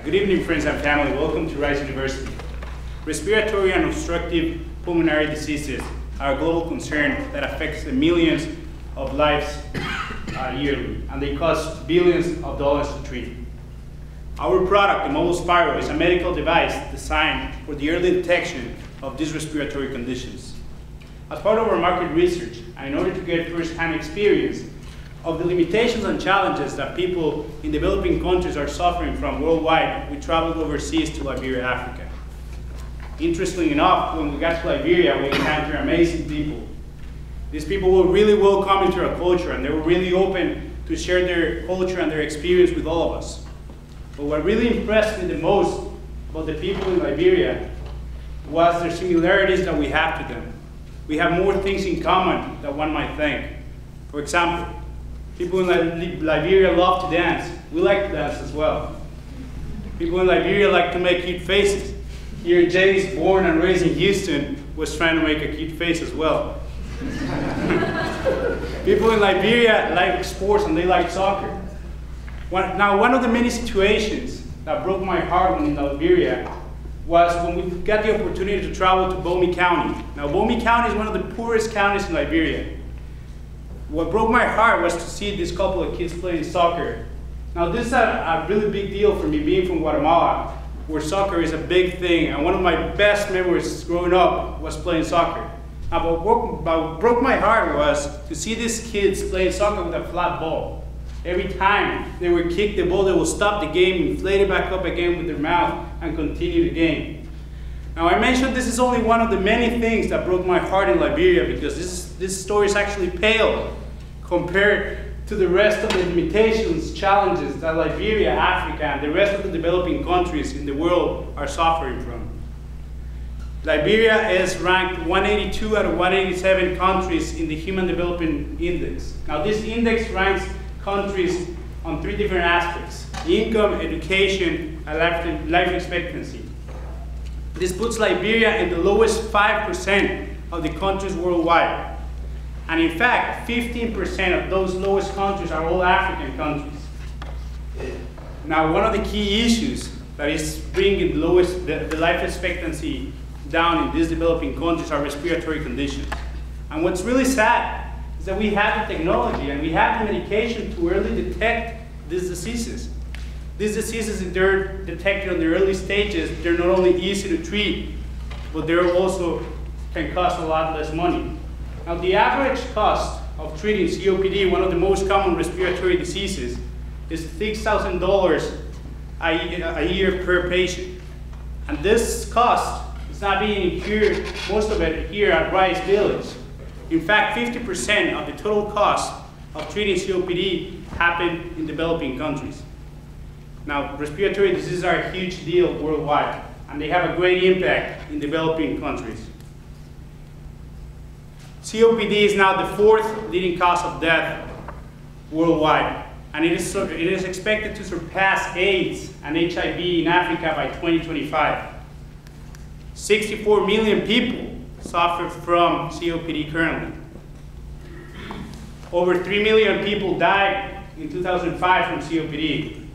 Good evening, friends and family. Welcome to Rice University. Respiratory and obstructive pulmonary diseases are a global concern that affects the millions of lives yearly, and they cost billions of dollars to treat. Our product, the mobileSpiro, is a medical device designed for the early detection of these respiratory conditions. As part of our market research, and in order to get first-hand experience of the limitations and challenges that people in developing countries are suffering from worldwide, we traveled overseas to Liberia, Africa. Interestingly enough, when we got to Liberia, we encountered amazing people. These people were really welcoming to our culture, and they were really open to share their culture and their experience with all of us. But what really impressed me the most about the people in Liberia was their similarities that we have to them. We have more things in common than one might think. For example, people in Liberia love to dance. We like to dance as well. People in Liberia like to make cute faces. Here, Jay's born and raised in Houston was trying to make a cute face as well. People in Liberia like sports and they like soccer. Now, one of the many situations that broke my heart in Liberia was when we got the opportunity to travel to Bomi County. Now, Bomi County is one of the poorest counties in Liberia. What broke my heart was to see this couple of kids playing soccer. Now, this is a really big deal for me, being from Guatemala, where soccer is a big thing, and one of my best memories growing up was playing soccer. Now, what broke my heart was to see these kids playing soccer with a flat ball. Every time they would kick the ball, they would stop the game, inflate it back up again with their mouth, and continue the game. Now, I mentioned this is only one of the many things that broke my heart in Liberia, because this story is actually pale compared to the rest of the limitations, challenges that Liberia, Africa, and the rest of the developing countries in the world are suffering from. Liberia is ranked 182 out of 187 countries in the Human Development Index. Now, this index ranks countries on three different aspects: income, education, and life expectancy. This puts Liberia in the lowest 5% of the countries worldwide. And in fact, 15% of those lowest countries are all African countries. Now, one of the key issues that is bringing the life expectancy down in these developing countries are respiratory conditions. And what's really sad is that we have the technology and we have the medication to early detect these diseases. These diseases, if they're detected in the early stages, they're not only easy to treat, but they're also can cost a lot less money. Now, the average cost of treating COPD, one of the most common respiratory diseases, is $6,000 a year per patient. And this cost is not being incurred, most of it here at Rice Village. In fact, 50% of the total cost of treating COPD happen in developing countries. Now, respiratory diseases are a huge deal worldwide, and they have a great impact in developing countries. COPD is now the fourth leading cause of death worldwide, and it is expected to surpass AIDS and HIV in Africa by 2025. 64 million people suffer from COPD currently. Over 3 million people died in 2005 from COPD,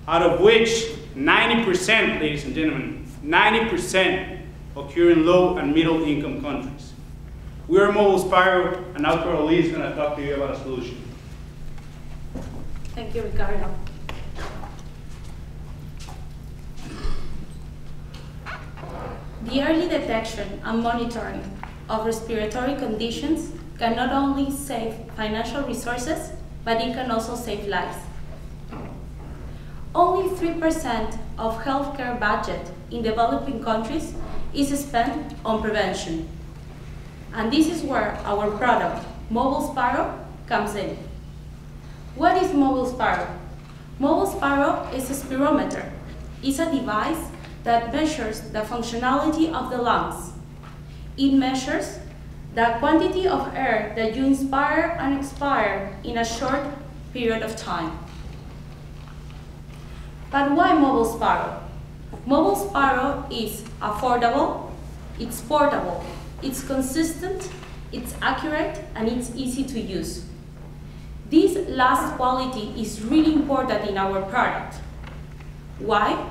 out of which 90%, ladies and gentlemen, 90% occur in low and middle income countries. We are mobileSpiro, and now Coralie is going to talk to you about a solution. Thank you, Ricardo. The early detection and monitoring of respiratory conditions can not only save financial resources, but it can also save lives. Only 3% of healthcare budget in developing countries is spent on prevention. And this is where our product, mobileSpiro, comes in. What is mobileSpiro? mobileSpiro is a spirometer. It's a device that measures the functionality of the lungs. It measures the quantity of air that you inspire and expire in a short period of time. But why mobileSpiro? mobileSpiro is affordable, it's portable, it's consistent, it's accurate, and it's easy to use. This last quality is really important in our product. Why?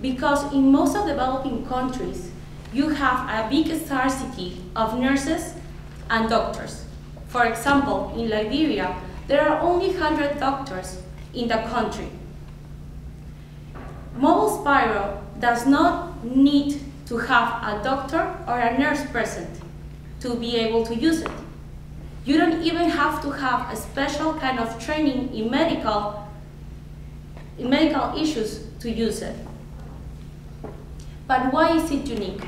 Because in most of developing countries, you have a big scarcity of nurses and doctors. For example, in Liberia, there are only 100 doctors in the country. mobileSpiro does not need to have a doctor or a nurse present to be able to use it. You don't even have to have a special kind of training in medical issues to use it. But why is it unique?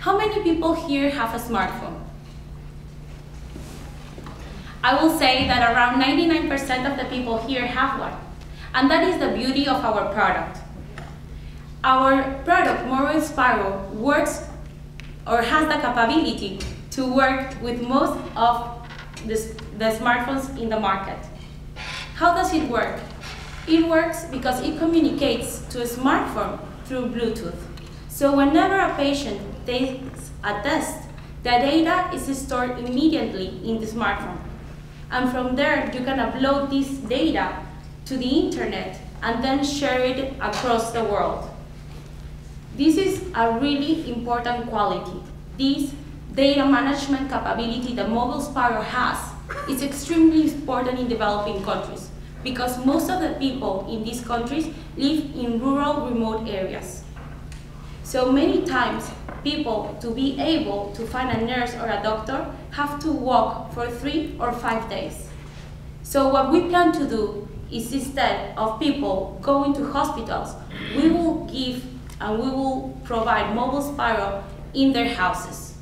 How many people here have a smartphone? I will say that around 99% of the people here have one. And that is the beauty of our product. Our product, mobileSpiro, works or has the capability to work with most of the smartphones in the market. How does it work? It works because it communicates to a smartphone through Bluetooth. So whenever a patient takes a test, the data is stored immediately in the smartphone. And from there, you can upload this data to the internet and then share it across the world. This is a really important quality. This data management capability that mobileSpiro has is extremely important in developing countries because most of the people in these countries live in rural, remote areas. So many times, people, to be able to find a nurse or a doctor, have to walk for 3 or 5 days. So what we plan to do is instead of people going to hospitals, we will give and we will provide mobileSpiro in their houses.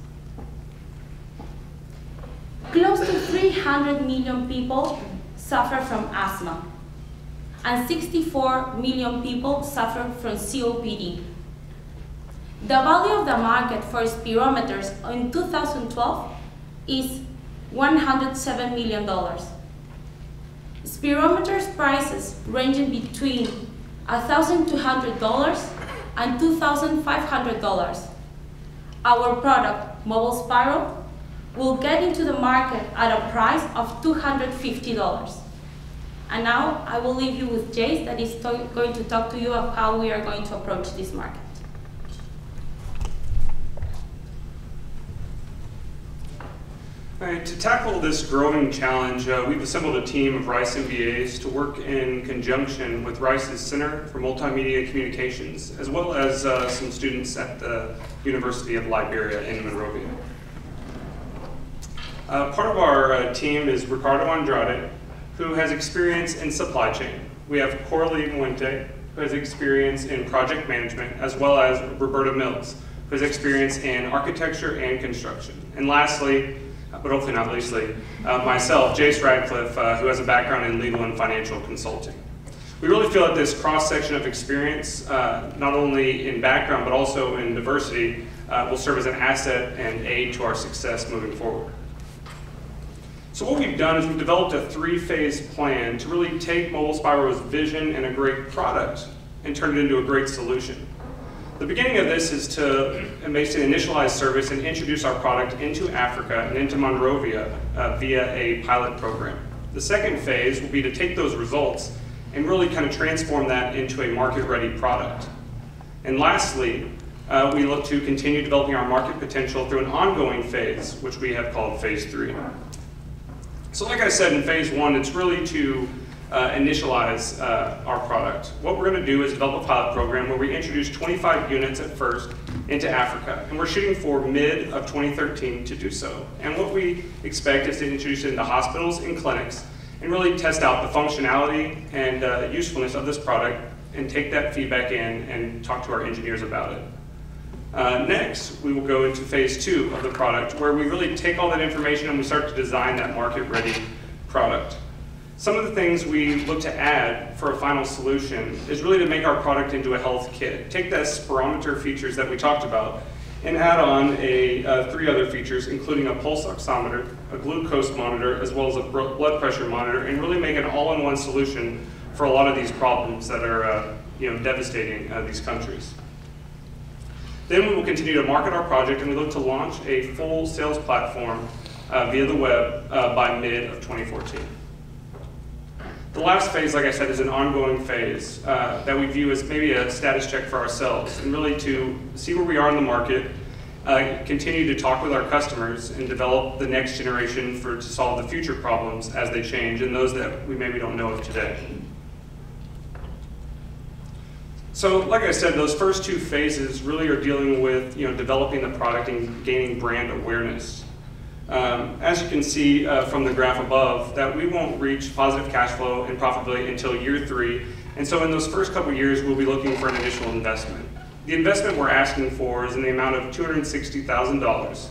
Close to 300 million people suffer from asthma, and 64 million people suffer from COPD. The value of the market for spirometers in 2012 is $107 million. Spirometers prices ranging between $1,200 and $2,500. Our product, mobileSpiro, will get into the market at a price of $250. And now I will leave you with Jace that is going to talk to you about how we are going to approach this market. All right, to tackle this growing challenge, we've assembled a team of Rice MBAs to work in conjunction with Rice's Center for Multimedia Communications, as well as some students at the University of Liberia in Monrovia. Part of our team is Ricardo Andrade, who has experience in supply chain. We have Coralie Muente, who has experience in project management, as well as Roberta Mills, who has experience in architecture and construction. And lastly, but hopefully not leastly, myself, Jace Radcliffe, who has a background in legal and financial consulting. We really feel that this cross-section of experience, not only in background, but also in diversity, will serve as an asset and aid to our success moving forward. So what we've done is we've developed a 3-phase plan to really take mobileSpiro's vision and a great product and turn it into a great solution. The beginning of this is to basically initialize service and introduce our product into Africa and into Monrovia via a pilot program. The second phase will be to take those results and really kind of transform that into a market-ready product. And lastly, we look to continue developing our market potential through an ongoing phase, which we have called Phase 3. So like I said, in Phase 1, it's really to initialize our product. What we're going to do is develop a pilot program where we introduce 25 units at first into Africa, and we're shooting for mid of 2013 to do so. And what we expect is to introduce it into hospitals and clinics and really test out the functionality and usefulness of this product and take that feedback in and talk to our engineers about it. Next, we will go into Phase 2 of the product, where we really take all that information and we start to design that market-ready product. Some of the things we look to add for a final solution is really to make our product into a health kit. Take that spirometer features that we talked about and add on 3 other features, including a pulse oximeter, a glucose monitor, as well as a blood pressure monitor, and really make an all-in-one solution for a lot of these problems that are devastating these countries. Then we will continue to market our project, and we look to launch a full sales platform via the web by mid of 2014. The last phase, like I said, is an ongoing phase that we view as maybe a status check for ourselves, and really to see where we are in the market, continue to talk with our customers, and develop the next generation to solve the future problems as they change, and those that we maybe don't know of today. So, like I said, those first two phases really are dealing with developing the product and gaining brand awareness. As you can see from the graph above, that we won't reach positive cash flow and profitability until year 3, and so in those first couple years, we'll be looking for an initial investment. The investment we're asking for is in the amount of $260,000,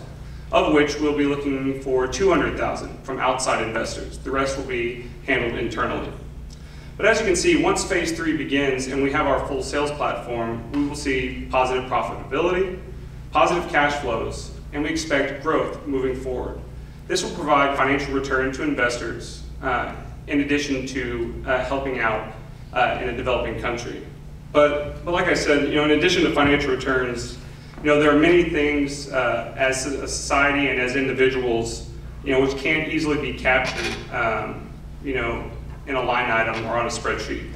of which we'll be looking for $200,000 from outside investors. The rest will be handled internally. But as you can see, once phase 3 begins and we have our full sales platform, we will see positive profitability, positive cash flows, and we expect growth moving forward. This will provide financial return to investors in addition to helping out in a developing country. But like I said, in addition to financial returns, there are many things as a society and as individuals, which can't easily be captured, in a line item or on a spreadsheet.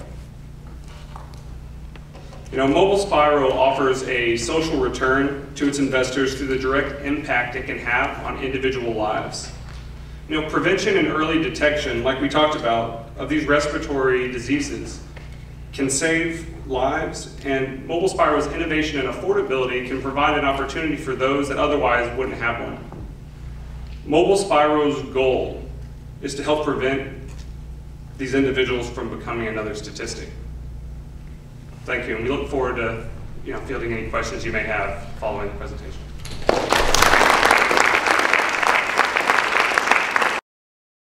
mobileSpiro offers a social return to its investors through the direct impact it can have on individual lives. Prevention and early detection, like we talked about, of these respiratory diseases can save lives, and mobileSpiro's innovation and affordability can provide an opportunity for those that otherwise wouldn't have one. mobileSpiro's goal is to help prevent these individuals from becoming another statistic. Thank you, and we look forward to fielding any questions you may have following the presentation.